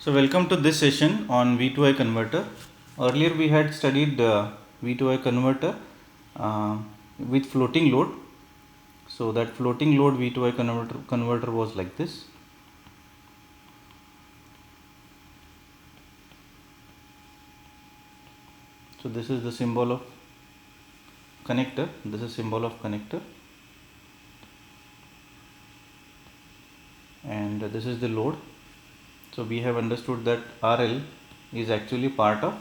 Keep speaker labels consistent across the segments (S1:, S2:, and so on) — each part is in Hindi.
S1: So welcome to this session on V2I converter. Earlier we had studied V2I converter with floating load. So that floating load V2I converter was like this. So this is the symbol of connector. This is symbol of connector, and this is the load. So we have understood that RL is actually part of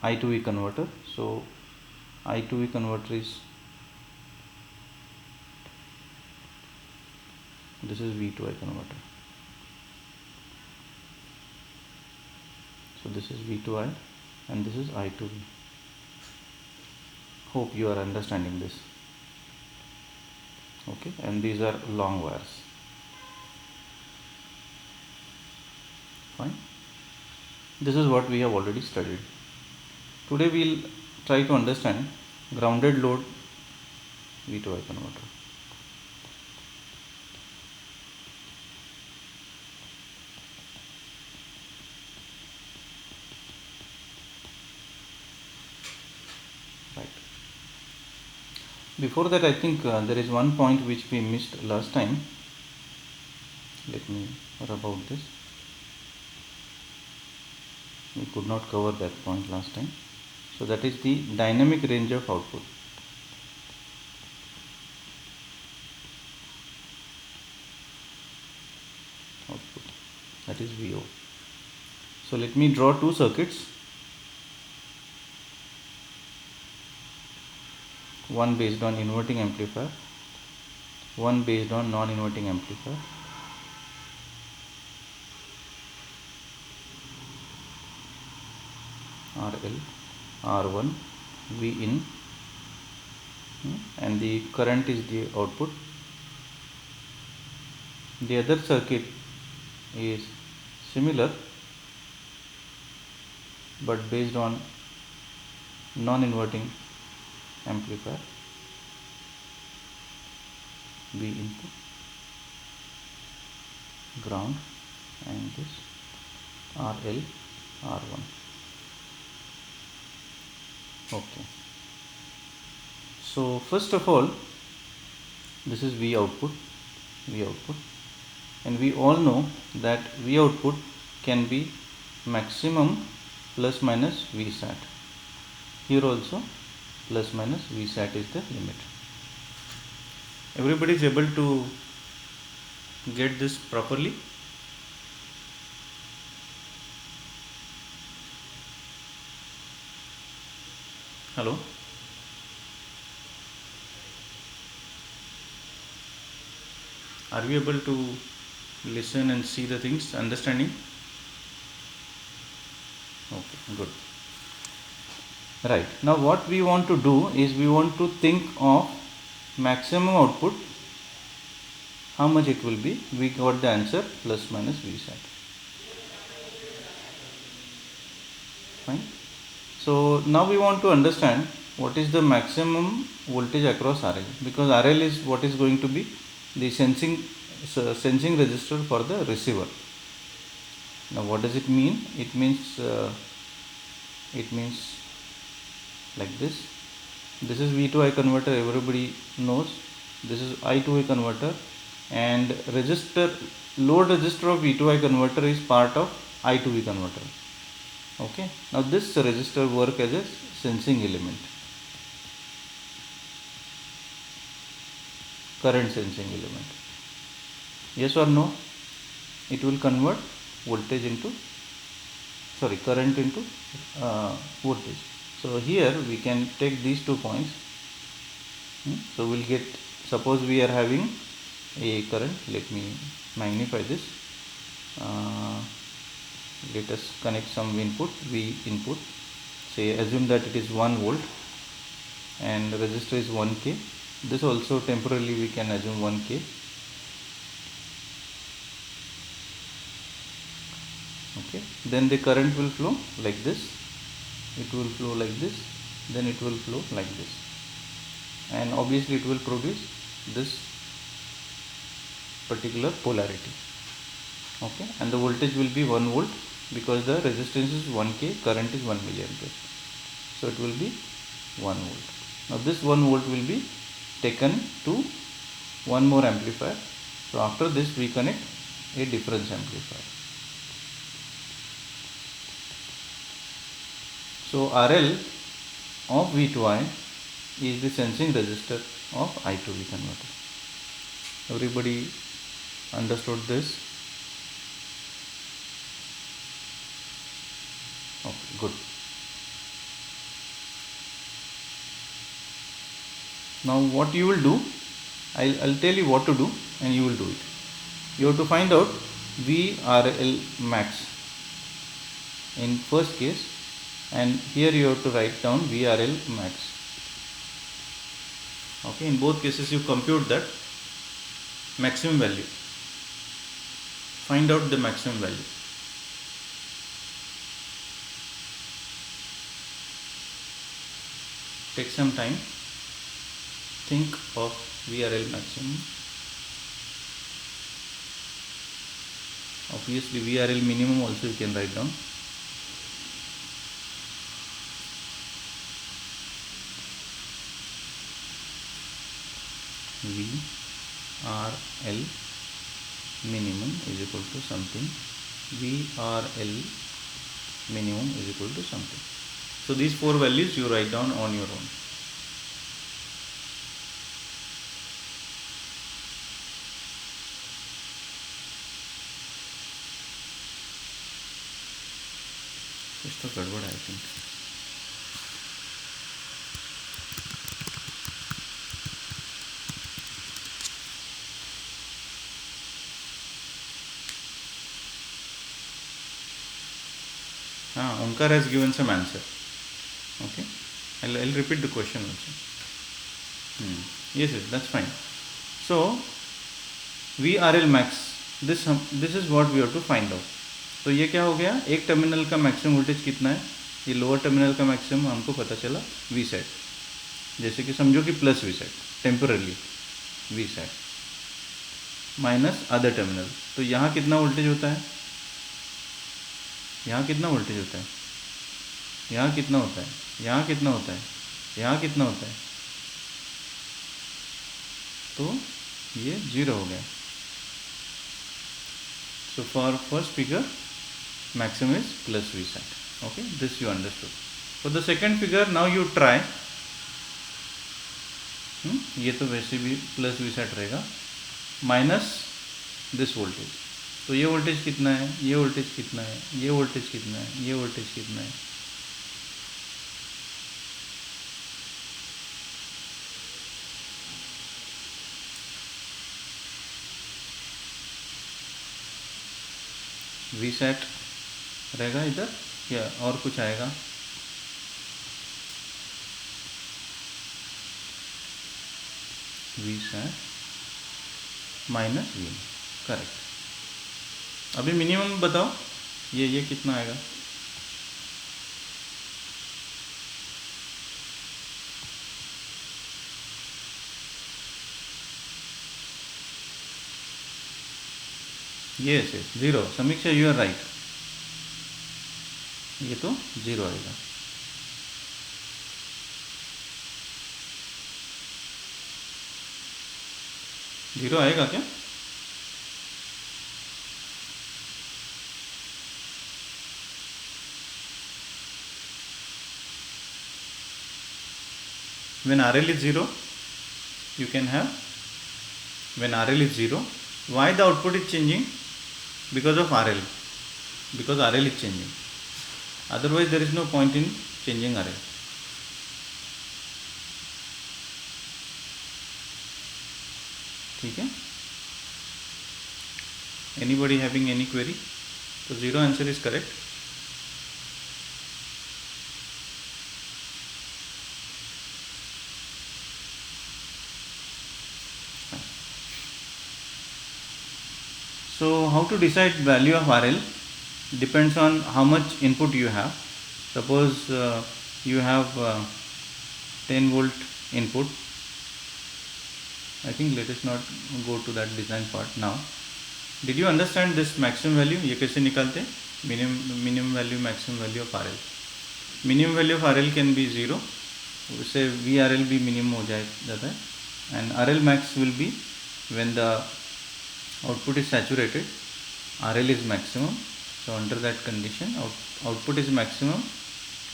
S1: I2E converter. So I2E converter is, this is V2I converter. So this is V2I and this is I2V. Hope you are understanding this. Okay, and these are long wires. Fine. This is what we have already studied. Today we will try to understand grounded load V2I converter. Right. Before that, I think there is one point which we missed last time. Let me rub out this. We could not cover that point last time. So that is the dynamic range of output. That is VO. So let me draw two circuits. One based on inverting amplifier, one based on non-inverting amplifier. RL, R1, V in, and the current is the output. The other circuit is similar but based on non-inverting amplifier, V input, ground, and this RL, R1. Okay. So first of all, this is V output, and we all know that V output can be maximum plus minus Vsat. Here also plus minus Vsat is the limit. Everybody is able to get this properly? Hello? Are we able to listen and see the things, understanding? Okay, good. Right. Now what we want to do is we want to think of maximum output. How much it will be? We got the answer plus minus Vsat. Fine. So now we want to understand what is the maximum voltage across RL, because RL is what is going to be the sensing resistor for the receiver. Now what does it mean? It means like this. This is V2I converter, everybody knows. This is I2I converter, and load resistor of V2I converter is part of I2V converter. Okay. Now this resistor work as a sensing element, current sensing element. Yes or no? It will convert current into voltage. So here we can take these 2 points. So we'll get, suppose we are having a current. Let me magnify this. Let us connect some input, V input. Say assume that it is 1 volt and resistor is 1K. This also temporarily we can assume 1K. Okay, then the current will flow like this, it will flow like this, then it will flow like this, and obviously it will produce this particular polarity. Okay, and the voltage will be 1 volt because the resistance is 1k, current is 1 milliampere. So it will be 1 volt. Now this 1 volt will be taken to one more amplifier. So after this we connect a difference amplifier. So RL of V2I is the sensing resistor of I2V converter. Everybody understood this? Okay, good. Now what you will do, I'll tell you what to do and you will do it. You have to find out VRL max in first case, and here you have to write down VRL max. Okay, in both cases you compute that maximum value. Find out the maximum value. Take some time. Think of VRL maximum. Obviously VRL minimum also you can write down. VRL minimum is equal to something. VRL minimum is equal to something. So these four values you write down on your own. Just a gड़बड़ I think. Omkar has given some answer. Okay, I'll repeat the question also. Yes, that's fine. So VRL max, this is what we have to find out. तो ये क्या हो गया, एक टर्मिनल का मैक्सिमम वोल्टेज कितना है, ये लोअर टर्मिनल का मैक्सिमम हमको पता चला वी सेट, जैसे कि समझो कि plus V sat temporarily V sat minus other terminal. तो यहाँ कितना वोल्टेज होता है, यहाँ कितना वोल्टेज होता है, यहाँ कितना होता है, यहाँ कितना होता है, यहाँ कितना होता है, तो ये 0 हो गया. So for first figure maximum is plus V set. Okay, this you understood. For the second figure now you try. ये तो वैसे भी प्लस वी सेट रहेगा माइनस दिस वोल्टेज. तो ये वोल्टेज कितना है, ये वोल्टेज कितना है, ये वोल्टेज कितना है, ये वोल्टेज कितना है. वी सेट रहेगा इधर या और कुछ आएगा, V sat minus V. Correct. अभी मिनिमम बताओ, ये कितना आएगा, yes 0. समीक्षा यू आर राइट, ये तो 0 आएगा. जीरो आएगा क्या, when RL is 0 you can have, when RL is 0, why the output is changing, because of RL, because RL is changing, otherwise there is no point in changing RL. ठीक है. Anybody having any query? So 0 answer is correct. So how to decide value of RL depends on how much input you have. Suppose you have 10 volt input. I think let us not go to that design part now. Did you understand this maximum value? ये कैसे निकालते हैं? Minimum value maximum value of RL. Minimum value of RL can be 0, उससे VRL भी मिनिमम हो जाता है, and RL max will be when the output is saturated, RL is maximum. So under that condition output is maximum,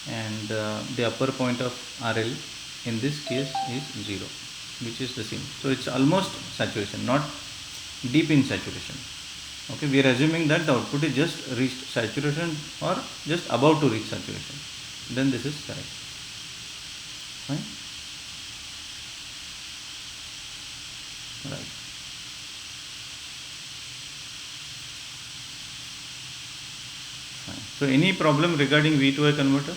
S1: and the upper point of RL in this case is 0, which is the same. So it's almost saturation, not deep in saturation. Okay, we are assuming that the output is just reached saturation or just about to reach saturation, then this is correct. Fine. Right. Fine. So any problem regarding V to I converter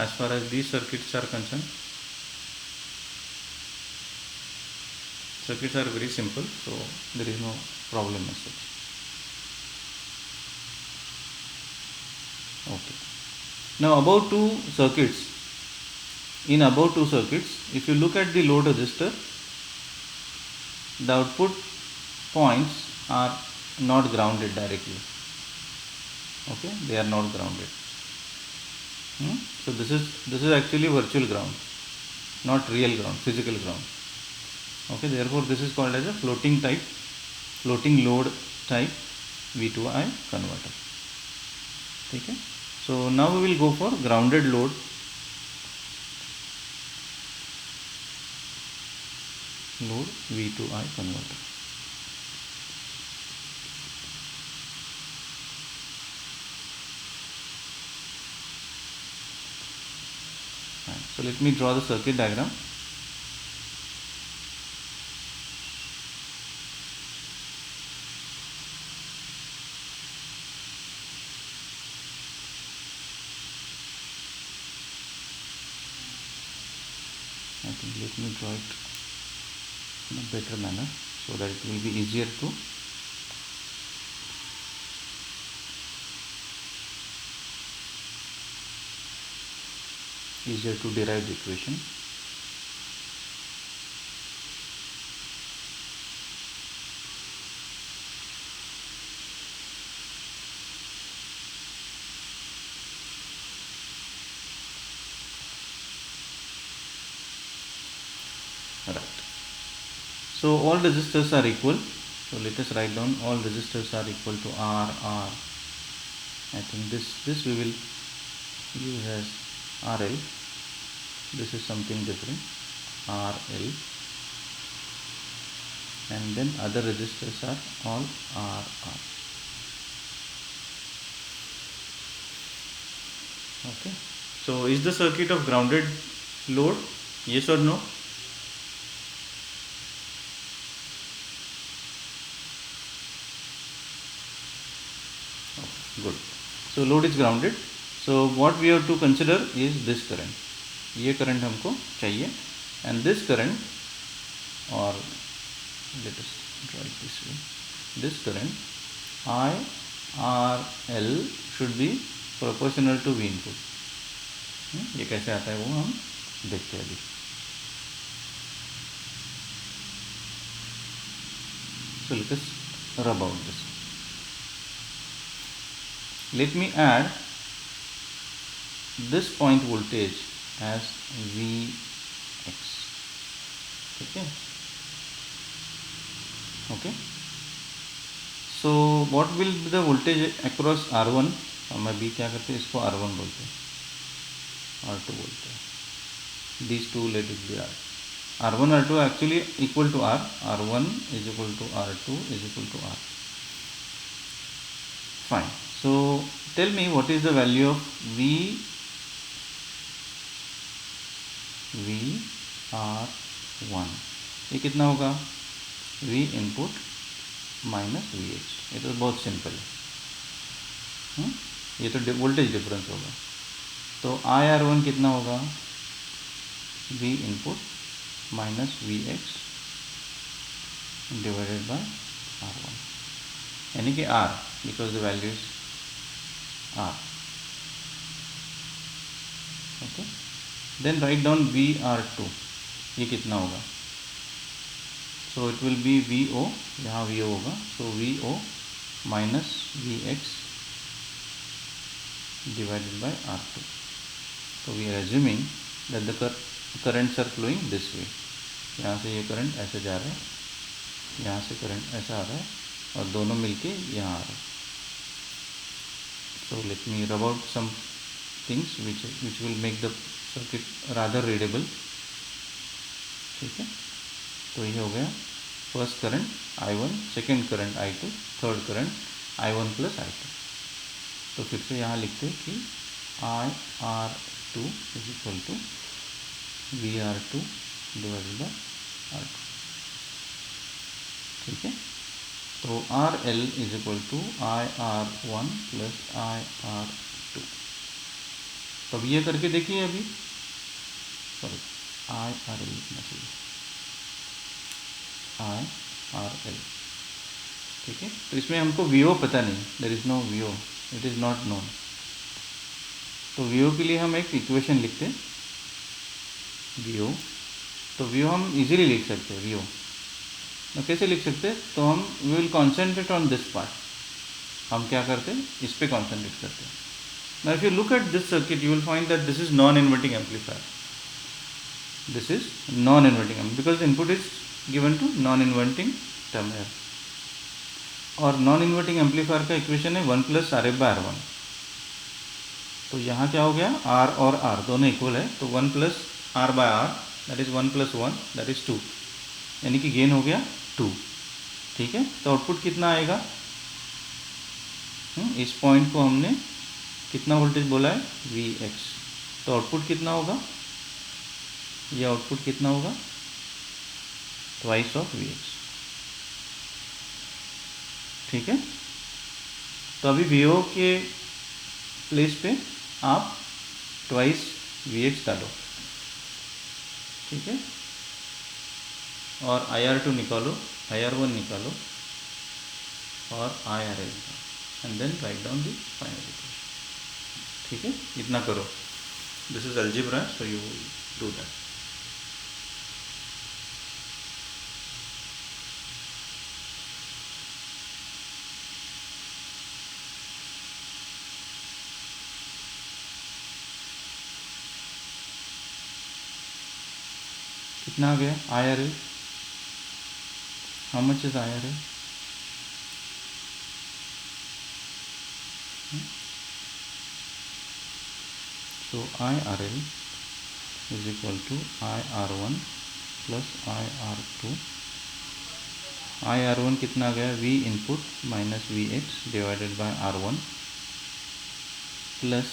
S1: as far as these circuits are concerned? Circuits are very simple, so there is no problem as such. Okay. Now about two circuits. In about two circuits, if you look at the load resistor, the output points are not grounded directly. Okay, they are not grounded. So this is actually virtual ground, not real ground, physical ground. Okay, therefore this is called as a floating load type V2I converter. Okay. So now we will go for grounded load. V2I converter. So let me draw the circuit diagram. I think let me draw it in a better manner so that it will be easier to derive the equation. Right. So all resistors are equal. So let us write down all resistors are equal to R. I think this we will use as RL. This is something different, RL, and then other resistors are all RR. Okay. So is the circuit of grounded load? Yes or no? Okay, good. So load is grounded. So what we have to consider is this current. ये करंट हमको चाहिए, and this current, or let us draw it this way, this current IRL should be proportional to V input. ये कैसे आता है वो हम देखते हैं अभी. So let us rub out this. Let me add this point voltage as Vx. Okay. So what will be the voltage across R1? हम अभी क्या करते हैं, इसको R1 बोलते हैं, R2 बोलते हैं. These two let it be R. R1 R2 actually equal to R. R1 is equal to R2 is equal to R. Fine. So tell me what is the value of VR1. ये कितना होगा? V input minus VH. ये तो बहुत सिंपल है. ये तो वोल्टेज डिफरेंस होगा. तो IR1 कितना होगा? V input minus VX divided by R1, यानी कि R, because the value is R. Okay. Then write down VR2. ये कितना होगा? So it will be V O, यहाँ वी ओ होगा, so V O minus V X divided by R two. तो we are assuming that the currents are flowing this way. यहाँ से ये करंट ऐसे जा रहा है, यहाँ से करंट ऐसा आ रहा है, और दोनों मिलके यहाँ आ रहे हैं. सो let me rub out some things which will make the circuit rather readable. ठीक है, तो ये हो गया first current I1, second current I2, third current I1 plus I2. तो फिर से यहाँ लिखते हैं कि IR2 is equal to VR2 divided by R2. ठीक है, तो RL is equal to IR1 plus IR2. तब ये करके देखिए अभी, सॉरी IRL लिखना चाहिए, IRL. ठीक है, तो इसमें हमको VO पता नहीं, there is no VO, it is not known. तो VO के लिए हम एक इक्वेशन लिखते हैं VO. तो VO हम इजीली लिख सकते हैं. VO तो कैसे लिख सकते हैं, तो हम we will concentrate on this part. हम क्या करते हैं, इस पे कॉन्सेंट्रेट करते हैं. Now if you look at this circuit you will find that this is non inverting amplifier. This is non-inverting amplifier because the input is given to non-inverting terminal. और नॉन इन्वर्टिंग एम्पलीफायर का इक्वेशन है 1 plus R F by R one. तो यहाँ क्या हो गया, आर और आर दोनों इक्वल है, तो 1 plus R by R that is 1 plus 1 that is 2, यानी कि गेन हो गया 2. ठीक है, तो आउटपुट कितना आएगा, इस पॉइंट को हमने कितना वोल्टेज बोला है Vx, तो आउटपुट कितना होगा, ये आउटपुट कितना होगा, ट्वाइस ऑफ Vx. ठीक है, तो अभी VO के प्लेस पे आप ट्वाइस Vx डालो. ठीक है, और IR2 निकालो, IR1 निकालो और IRL and then write down the final equation. ठीक है, इतना करो. This is algebra, so you do that. कितना आ गया IRL, how much is IRL, so IRL is equal to IR1 plus IR2. IR1 कितना आ गया, V input minus Vx divided by R1 plus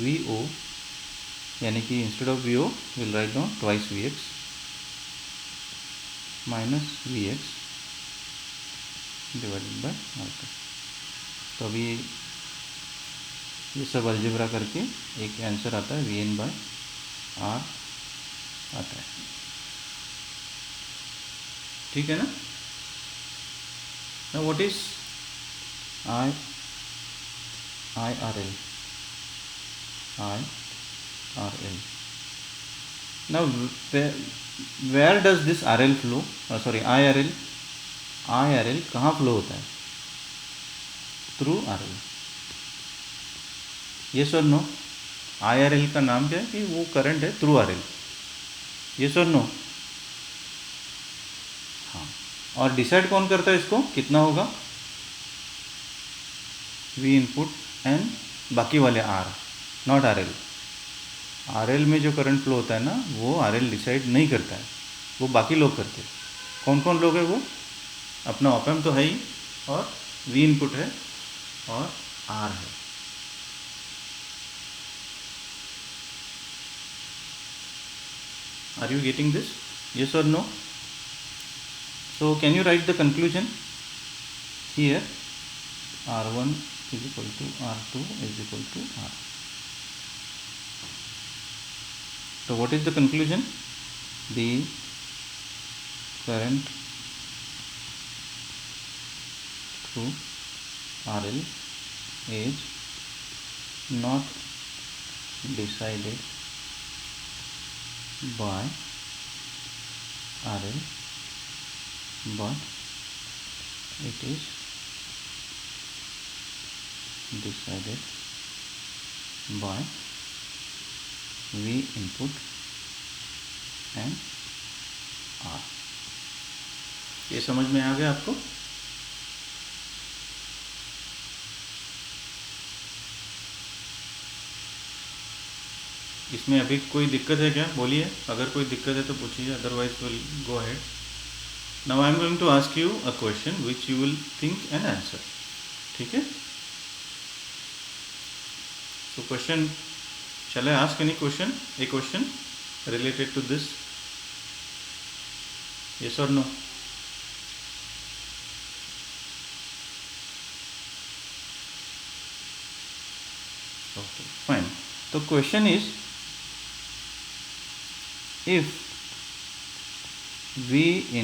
S1: VO, यानी कि instead of VO will write down twice Vx minus Vx divided by R2. तो अभी ये सब अलजेब्रा करके एक आंसर आता है Vn बाय R आता है. ठीक है ना. Now what is IRL. Now where does this RL flow, IRL कहाँ फ्लो होता है, थ्रू RL. यस और नो, IRL का नाम क्या है कि वो करंट है थ्रू RL. यस और नो. हाँ, और डिसाइड कौन करता है इसको, कितना होगा, V इनपुट एंड बाकी वाले R, नॉट RL. RL में जो करंट फ्लो होता है ना, वो RL डिसाइड नहीं करता है, वो बाकी लोग करते हैं. कौन कौन लोग हैं वो, अपना ऑप एम्प तो है ही, और V इनपुट है और R है. Are you getting this? Yes or no? So can you write the conclusion here? R1 is equal to R2 is equal to R. So what is the conclusion? The current through RL is not decided by RL but it is decided by V input and R। ये समझ में आ गया आपको? इसमें अभी कोई दिक्कत है क्या? बोलिए, अगर कोई दिक्कत है तो पूछिए, otherwise will go ahead. Now I am going to ask you a question which you will think and answer, ठीक है? So question, shall I ask any question? A question related to this? Yes or no? Okay, fine. So question is, if V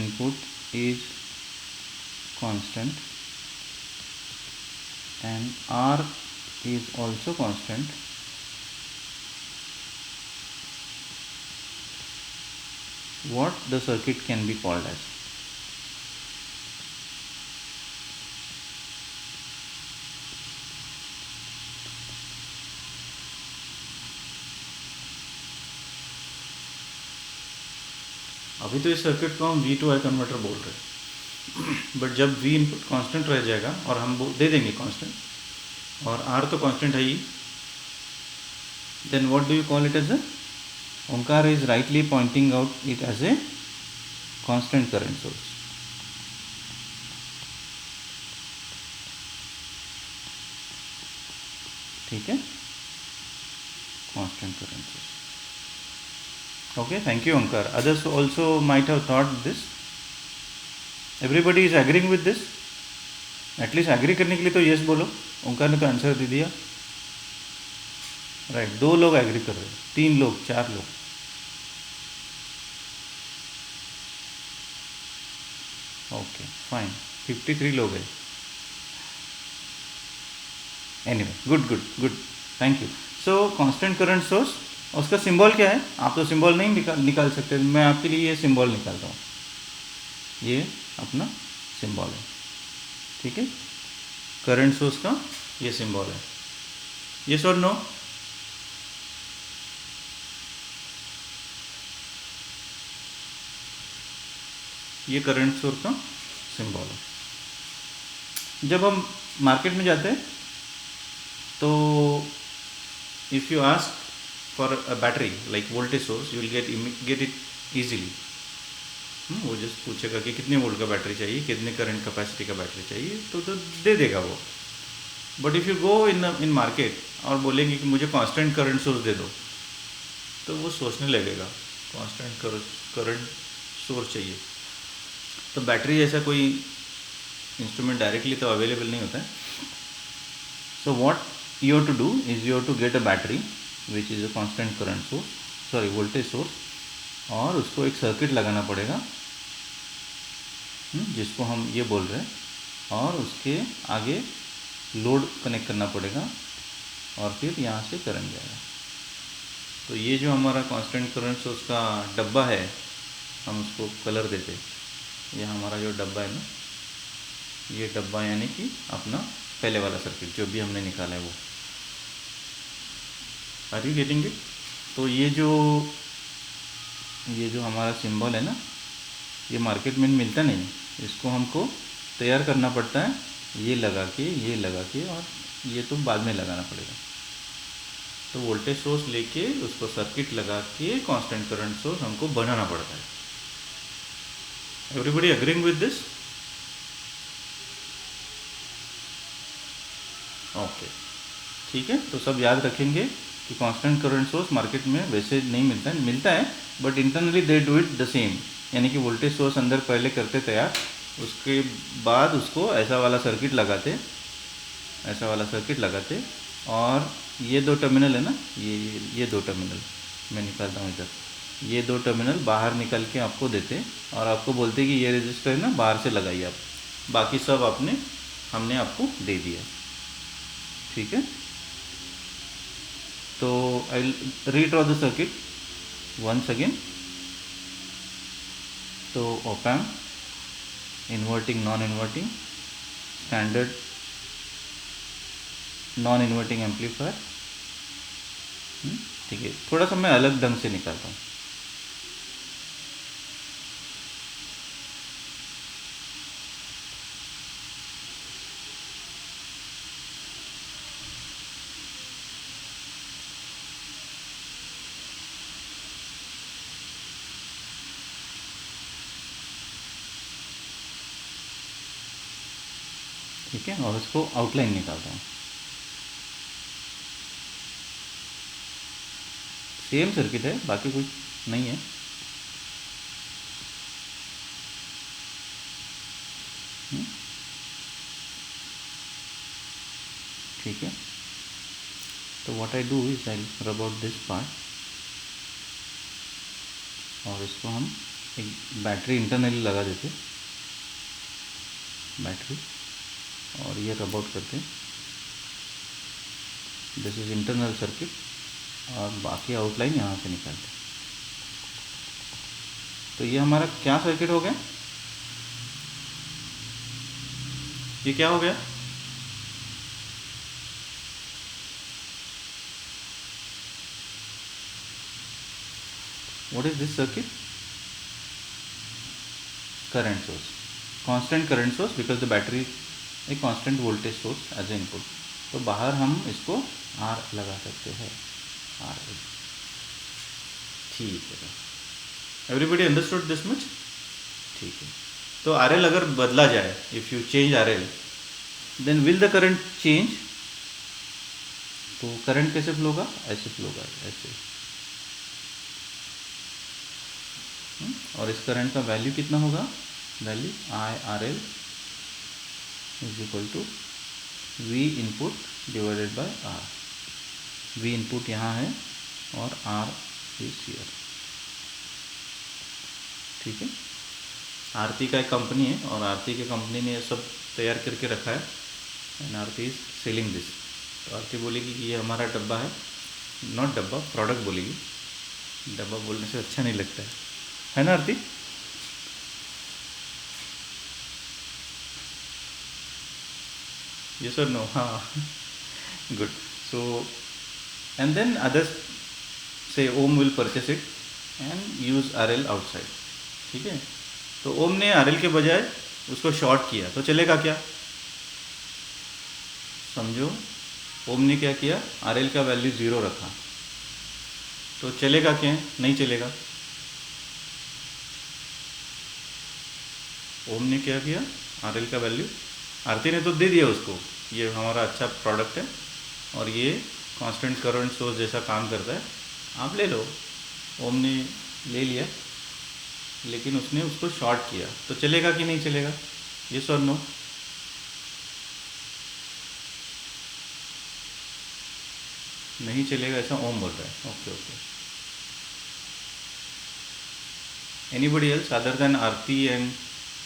S1: input is constant and R is also constant, what the circuit can be called as? अभी तो इस सर्किट को हम V2I कन्वर्टर बोल रहे हैं, बट जब V इनपुट कांस्टेंट रह जाएगा और हम दे देंगे कांस्टेंट और R तो कांस्टेंट है ही, then what do you call it as a? Omkar is rightly pointing out it as a constant current source. ठीक है, constant current source. Okay, thank you Omkar. Others also might have thought this. Everybody is agreeing with this? At least agree करने के लिए तो yes बोलो। ओंकार ने तो आंसर दे दिया, राइट। 2 लोग एग्री कर रहे हैं, 3 लोग, 4 लोग। ओके फाइन, 53 लोग हैं। Anyway, good good good, thank you. So constant current source, उसका सिंबल क्या है? आप तो सिंबल नहीं निकाल सकते, मैं आपके लिए ये सिंबल निकालता हूँ। ये अपना सिंबल है, ठीक है? करंट सोर्स का ये सिंबल है। यस और नो? ये करंट सोर्स का सिंबल है। जब हम मार्केट में जाते हैं तो if you ask for a battery like voltage source, you will get it easily. वो जस्ट पूछेगा कि कितने वोल्ट का बैटरी चाहिए, कितने करंट कैपेसिटी का बैटरी चाहिए, तो दे देगा वो। But if you go in market और बोलेंगे कि मुझे कांस्टेंट करंट सोर्स दे दो, तो वो सोचने लगेगा कांस्टेंट करंट सोर्स चाहिए। तो बैटरी जैसा कोई इंस्ट्रूमेंट डायरेक्टली तो अवेलेबल नहीं होता है। So what you have to do is you have to get a battery which is a constant current source, sorry voltage source, और उसको एक सर्किट लगाना पड़ेगा जिसको हम ये बोल रहे हैं, और उसके आगे लोड कनेक्ट करना पड़ेगा और फिर यहाँ से करंट जाएगा। तो ये जो हमारा कांस्टेंट करंट सोर्स का डब्बा है, हम उसको कलर देते हैं। यह हमारा जो डब्बा है ना, ये डब्बा यानी कि अपना पहले वाला सर्किट जो भी हमने निकाला है वो। Are you getting it? तो ये जो हमारा सिंबल है ना, ये मार्केट में मिलता नहीं, इसको हमको तैयार करना पड़ता है, ये लगा के और ये तो बाद में लगाना पड़ेगा। तो वोल्टेज सोर्स लेके उसको सर्किट लगा के कांस्टेंट करंट सोर्स हमको बनाना पड़ता है। Everybody agreeing with this? Okay, ठीक है। तो सब याद रखेंगे कि कांस्टेंट करंट सोर्स मार्केट में वैसे नहीं मिलता है, but internally they do it the same, यानी कि वोल्टेज सोर्स अंदर पहले करते तैयार, उसके बाद उसको ऐसा वाला सर्किट लगाते, और ये 2 टर्मिनल है ना, ये 2 टर्मिनल मैं निकालता हूँ इधर, ये 2 टर्मिनल बाहर निकल के आपको देते और आपको बोलते कि ये रेजिस्टर है ना, बाहर से लगाइए आप, बाकी सब हमने आपको दे दिया, ठीक है। तो I will redraw the circuit once again. तो op amp inverting, non inverting, standard non inverting amplifier. ठीक है, थोड़ा सा मैं अलग ढंग से निकालता हूँ। ठीक है, और इसको आउटलाइन निकालता हूँ। सेम सर्किट है, बाकी कुछ नहीं है। ठीक है, तो what I do is I रब आउट दिस पार्ट, और इसको हम एक बैटरी इंटरनली लगा देते, बैटरी, और ये रब आउट करते। दिस इज इंटरनल सर्किट, और बाकी आउटलाइन यहाँ से निकालते। तो ये हमारा क्या सर्किट हो गया, ये क्या हो गया, what is this circuit, current source, constant current source, because the battery a constant voltage source as a input. तो बाहर हम इसको आर लगा सकते हैं, आर एल। ठीक है, एवरीबडी अंडरस्टूड दिस मच। ठीक है, तो आर एल अगर बदला जाए, if you change R L, then will the current change. तो करंट कैसे फ्लो होगा, ऐसे फ्लो होगा, ऐसे। और इस करंट का वैल्यू कितना होगा, value I R L is equal to V input divided by R. V input यहाँ है और आर इज हियर। ठीक है, आरती का एक कंपनी है, और आरती के कंपनी ने ये सब तैयार करके रखा है, and Aarti is selling this. तो आरती बोलेगी कि ये हमारा डब्बा है, नॉट डब्बा, प्रोडक्ट बोलेगी। डब्बा बोलने से अच्छा नहीं लगता है ना आरती? Yes or no? हाँ, good. So, and then others say Om will purchase it and use RL outside. ठीक है, तो ओम ने RL के बजाय उसको शॉर्ट किया, तो चलेगा क्या? समझो, ओम ने क्या किया, RL का वैल्यू 0 रखा, तो चलेगा क्या? नहीं चलेगा। ओम ने क्या किया, RL का वैल्यू, आरती ने तो दे दिया उसको, ये हमारा अच्छा प्रोडक्ट है और ये कांस्टेंट करंट सोर्स जैसा काम करता है, आप ले लो। ओम ने ले लिया, लेकिन उसने उसको शॉर्ट किया, तो चलेगा कि नहीं चलेगा, यस और नो? नहीं चलेगा, ऐसा ओम बोल रहा है। Okay okay, anybody else other than Aarti and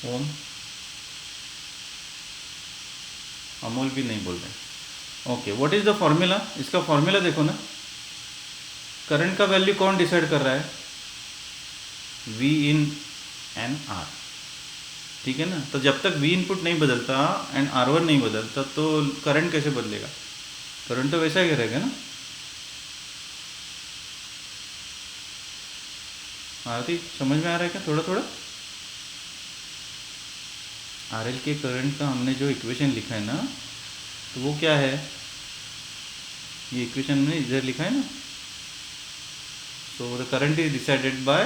S1: Om? Amol भी नहीं बोल रहे। Okay, what is the formula, इसका फॉर्मूला देखो ना, करंट का वैल्यू कौन डिसाइड कर रहा है, वी इन एंड आर। ठीक है ना, तो जब तक वी इनपुट नहीं बदलता एंड आर वन नहीं बदलता, तो करंट कैसे बदलेगा, करंट तो वैसा ही रहेगा ना। आरती समझ में आ रहा है क्या, थोड़ा थोड़ा? आरएल के करंट का हमने जो इक्वेशन लिखा है ना, तो वो क्या है, ये इक्वेशन में इधर लिखा है ना। So the current is decided by,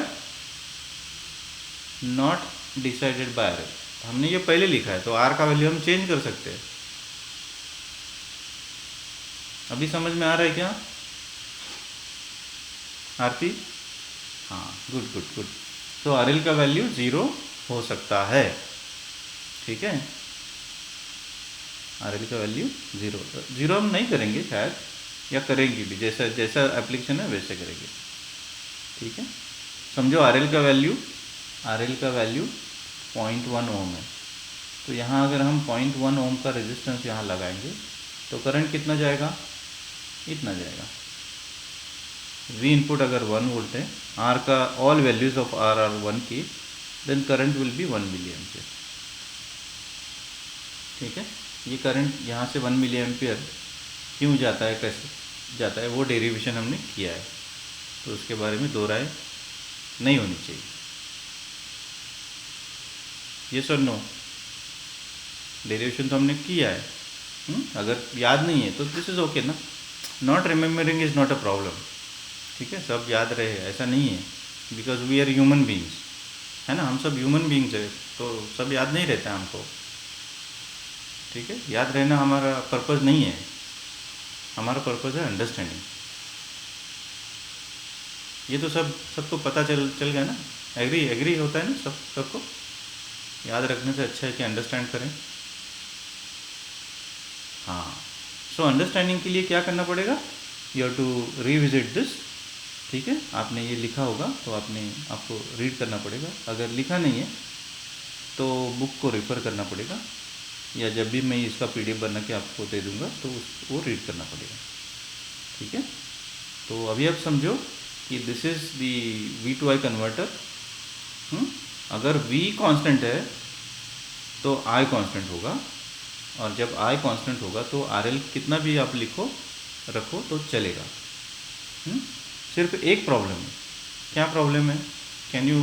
S1: not decided by RL. हमने ये पहले लिखा है, तो आर का वैल्यू हम चेंज कर सकते हैं। अभी समझ में आ रहा है क्या आरती? हाँ, गुड गुड गुड। तो आरएल का वैल्यू 0 हो सकता है। ठीक है, आरएल का वैल्यू 0 हम नहीं करेंगे शायद, या करेंगे भी, जैसा जैसा एप्लीकेशन है वैसे करेंगे। ठीक है, समझो आरएल का वैल्यू 0.1 ओम है, तो यहाँ अगर हम 0.1 ओम का रेजिस्टेंस यहाँ लगाएंगे, तो करंट कितना जाएगा, इतना जाएगा। वी इनपुट अगर 1 वोल्ट है, आर का all values of R are 1 K, then current will be 1 milli ampere. ठीक है। ये करंट यहाँ से 1 मिली एम्पियर क्यों जाता है, कैसे जाता है, वो डेरिवेशन हमने किया है, तो उसके बारे में दो राय नहीं होनी चाहिए। यस और नो, डेरिवेशन तो हमने किया है। अगर याद नहीं है तो दिस इज़ ओके ना, not remembering is not a problem. ठीक है, सब याद रहे ऐसा नहीं है, because we are human beings, है ना, हम सब ह्यूमन बींग्स है, तो सब याद नहीं रहता है हमको। ठीक है, याद रहना हमारा पर्पज़ नहीं है, हमारा पर्पज़ है अंडरस्टैंडिंग। ये तो सबको पता चल गया ना, एग्री होता है ना सबको। याद रखने से अच्छा है कि अंडरस्टैंड करें। हाँ, सो अंडरस्टैंडिंग के लिए क्या करना पड़ेगा, you have to revisit this. ठीक है, आपने ये लिखा होगा तो आपको रीड करना पड़ेगा, अगर लिखा नहीं है तो बुक को रेफ़र करना पड़ेगा, या जब भी मैं इसका PDF बना के आपको दे दूँगा तो वो रीड करना पड़ेगा। ठीक है, तो अभी आप समझो कि this is the V2I converter. अगर V कांस्टेंट है तो I कांस्टेंट होगा, और जब I कांस्टेंट होगा तो RL कितना भी आप रखो तो चलेगा। सिर्फ एक प्रॉब्लम है, क्या प्रॉब्लम है, कैन यू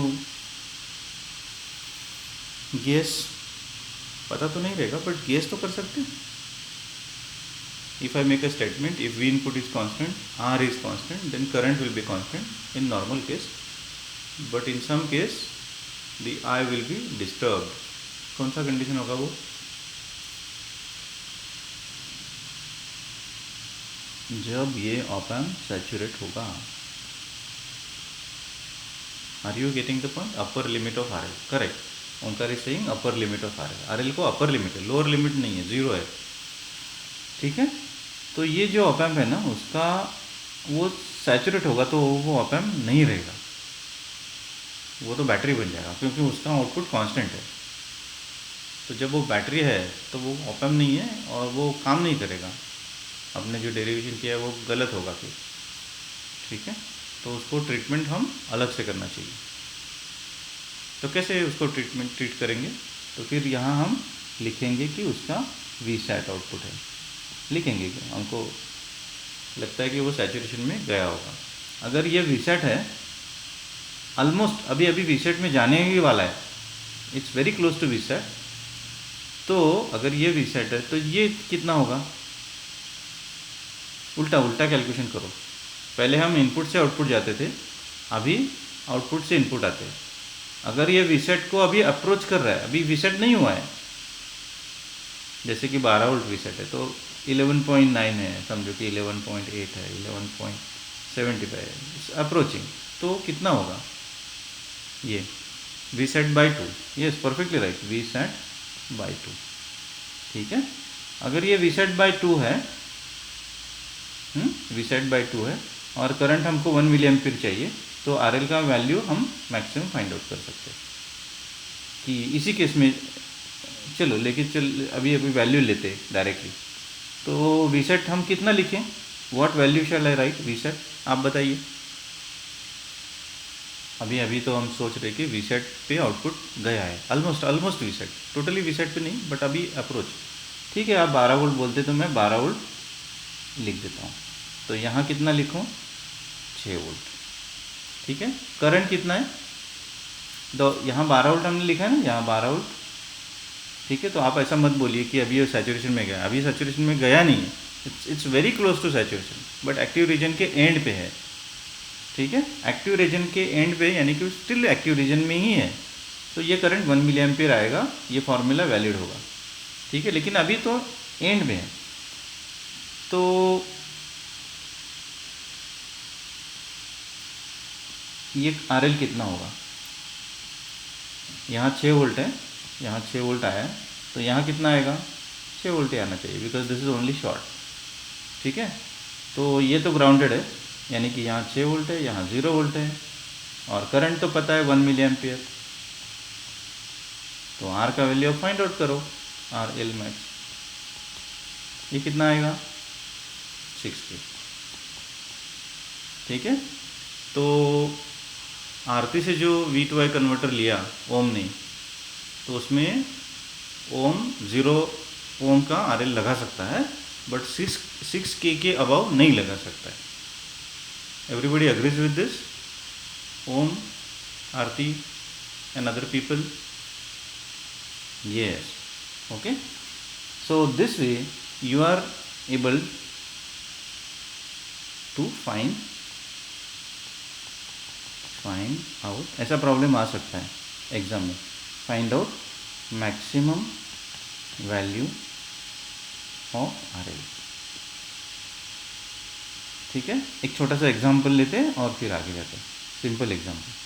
S1: गेस? पता तो नहीं रहेगा बट गेस तो कर सकते हैं। If I make a statement, if V input is constant, R is constant, then current will be constant in normal case, but in some case the I will be disturbed। कौन सा कंडीशन होगा वो, जब ये ऑप एम्प सैचुरेट होगा। Are you getting the point? Upper limit of RL, correct. Omkar is saying upper limit of RL। RL को अपर लिमिट है, लोअर लिमिट नहीं है, 0 है। ठीक है, तो ये जो ऑप एम्प है ना, उसका वो सैचुरेट होगा तो वो ऑप एम्प नहीं रहेगा, वो तो बैटरी बन जाएगा, क्योंकि उसका आउटपुट कांस्टेंट है। तो जब वो बैटरी है तो वो ऑप एम्प नहीं है और वो काम नहीं करेगा, आपने जो डेरिवेशन किया है वो गलत होगा फिर। ठीक है, तो उसको ट्रीटमेंट हम अलग से करना चाहिए। तो कैसे उसको ट्रीट करेंगे, तो फिर यहाँ हम लिखेंगे कि उसका Vsat आउटपुट है, लिखेंगे कि हमको लगता है कि वो सैचुरेशन में गया होगा। अगर ये Vsat है, ऑलमोस्ट अभी Vsat में जाने ही वाला है, it's very close to Vsat, तो अगर ये Vsat है तो ये कितना होगा, उल्टा कैलकुलेशन करो। पहले हम इनपुट से आउटपुट जाते थे, अभी आउटपुट से इनपुट आते हैं। अगर ये Vsat को अभी अप्रोच कर रहा है, अभी Vsat नहीं हुआ है, जैसे कि 12 वोल्ट Vsat है तो 11.9 है, समझो कि 11.8 है, 11.75 है, अप्रोचिंग, तो कितना होगा ये Vsat by 2। Yes, perfectly right, Vsat by 2। ठीक है, अगर ये Vsat by 2 है, Vsat by 2 है, और करंट हमको 1 मिली एम्पीयर चाहिए, तो RL का वैल्यू हम मैक्सिमम फाइंड आउट कर सकते हैं कि इसी केस में चलो अभी वैल्यू लेते डायरेक्टली। तो Vsat हम कितना लिखें, what value shall I write Vsat, आप बताइए। अभी तो हम सोच रहे कि Vsat पे आउटपुट गया है, ऑलमोस्ट Vsat, टोटली Vsat पे नहीं बट अभी अप्रोच। ठीक है, आप 12 वोल्ट बोलते तो मैं 12 वोल्ट लिख देता हूँ। तो यहाँ कितना लिखूँ, 6 वोल्ट। ठीक है, करंट कितना है, तो यहाँ 12 वोल्ट हमने लिखा है ना, यहाँ 12 वोल्ट। ठीक है, तो आप ऐसा मत बोलिए कि अभी ये सैचुरेशन में गया, अभी सैचुरेशन में गया नहीं है, it's very close to saturation, but active region के एंड पे है। ठीक है, एक्टिव रीजन के एंड पे, यानी कि स्टिल एक्टिव रीजन में ही है, तो ये करंट 1 मिली एम्पीयर आएगा, ये फार्मूला वैलिड होगा। ठीक है, लेकिन अभी तो एंड में है, तो ये RL कितना होगा, यहाँ 6 वोल्ट है, यहाँ 6 वोल्ट आया है, तो यहाँ कितना आएगा, 6 वोल्ट ही आना चाहिए, because this is only short. ठीक है, तो ये तो ग्राउंडेड है, यानी कि यहाँ 6 वोल्ट है, यहाँ 0 वोल्ट है, और करंट तो पता है 1 मिली एम्पीयर, तो R का वैल्यू फाइंड आउट करो, RL मैक्स, ये कितना आएगा, 60। ठीक है, तो आरती से जो V2I कन्वर्टर लिया ओम ने, तो उसमें ओम 0 ओम का आर एल लगा सकता है, बट 6K के अबाव नहीं लगा सकता है. Everybody agrees with this? Om, Aarti and other people? Yes. Okay, so this way you are able to find out, ऐसा प्रॉब्लम आ सकता है एग्जाम में, find out maximum value of R L. ठीक है, एक छोटा सा एग्जाम्पल लेते हैं और फिर आगे जाते हैं. Simple example.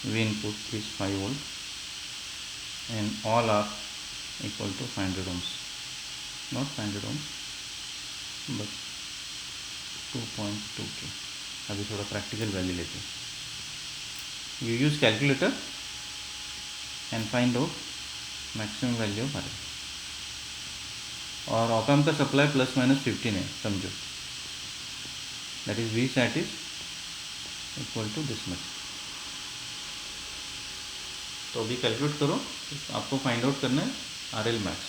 S1: V input is 5 volt and all are equal to 500 ohms, not 500 ohms but 2.2K. अभी थोड़ा प्रैक्टिकल वैल्यू लेते हैं. You use calculator and find out maximum value of R L. और ऑपएम्प का सप्लाई प्लस माइनस 15 है, समझो. That is V sat is equal to this much. तो अभी कैलकुलेट करो, आपको फाइंड आउट करना है R L max.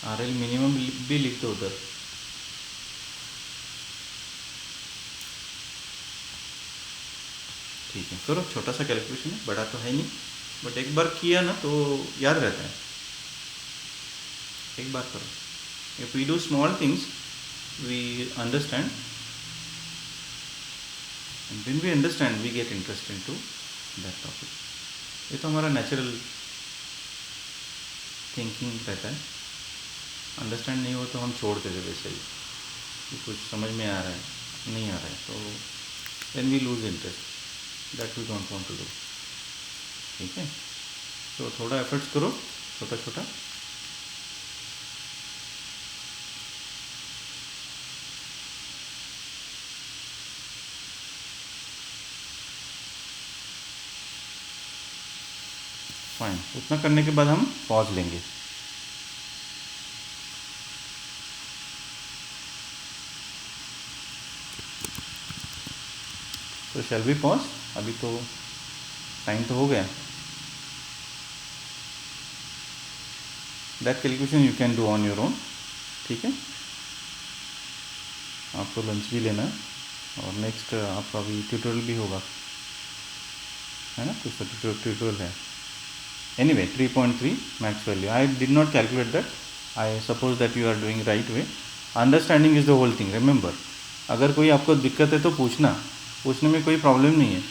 S1: R L minimum भी लिख दो उधर. ठीक है, करो. छोटा सा कैलकुलेशन है, बड़ा तो है नहीं, बट एक बार किया ना तो याद रहता है. एक बार करो. If we do small things we understand, and when we understand we get interested into that topic. ये तो हमारा नेचुरल थिंकिंग रहता है. अंडरस्टैंड नहीं हो तो हम छोड़ देते वैसे ही, कि कुछ समझ में आ रहा है नहीं आ रहा है, तो then we lose interest, that we don't want to do. ठीक है, तो थोड़ा एफर्ट्स करो, छोटा छोटा. फाइन. उतना करने के बाद हम पॉज लेंगे. तो शैल वी पॉज? अभी तो टाइम तो हो गया. That calculation you can do on your own. ठीक है, आपको लंच भी लेना है और नेक्स्ट आपका अभी ट्यूटोरियल भी होगा, है ना? कुछ ट्यूटोरियल है. Anyway, 3.3 max value. I did not calculate that. I suppose that you are doing right way. Understanding is the whole thing. Remember, अगर कोई आपको दिक्कत है तो पूछने में कोई प्रॉब्लम नहीं है.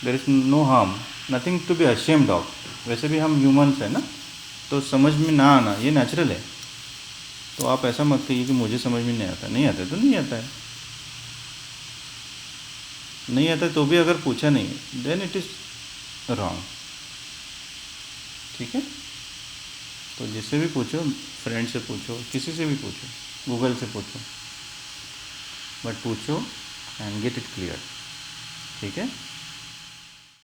S1: There is no harm, nothing to be ashamed of. वैसे भी हम ह्यूमन्स हैं ना, तो समझ में ना आना ये नेचुरल है. तो आप ऐसा मत कहिए कि मुझे समझ में नहीं आता. नहीं आता है तो नहीं आता है. नहीं आता है तो भी अगर पूछा नहीं देन इट इज़ रॉन्ग. ठीक है, तो जिससे भी पूछो, फ्रेंड से पूछो, किसी से भी पूछो, गूगल से पूछो, बट पूछो एंड गेट इट क्लियर. ठीक है.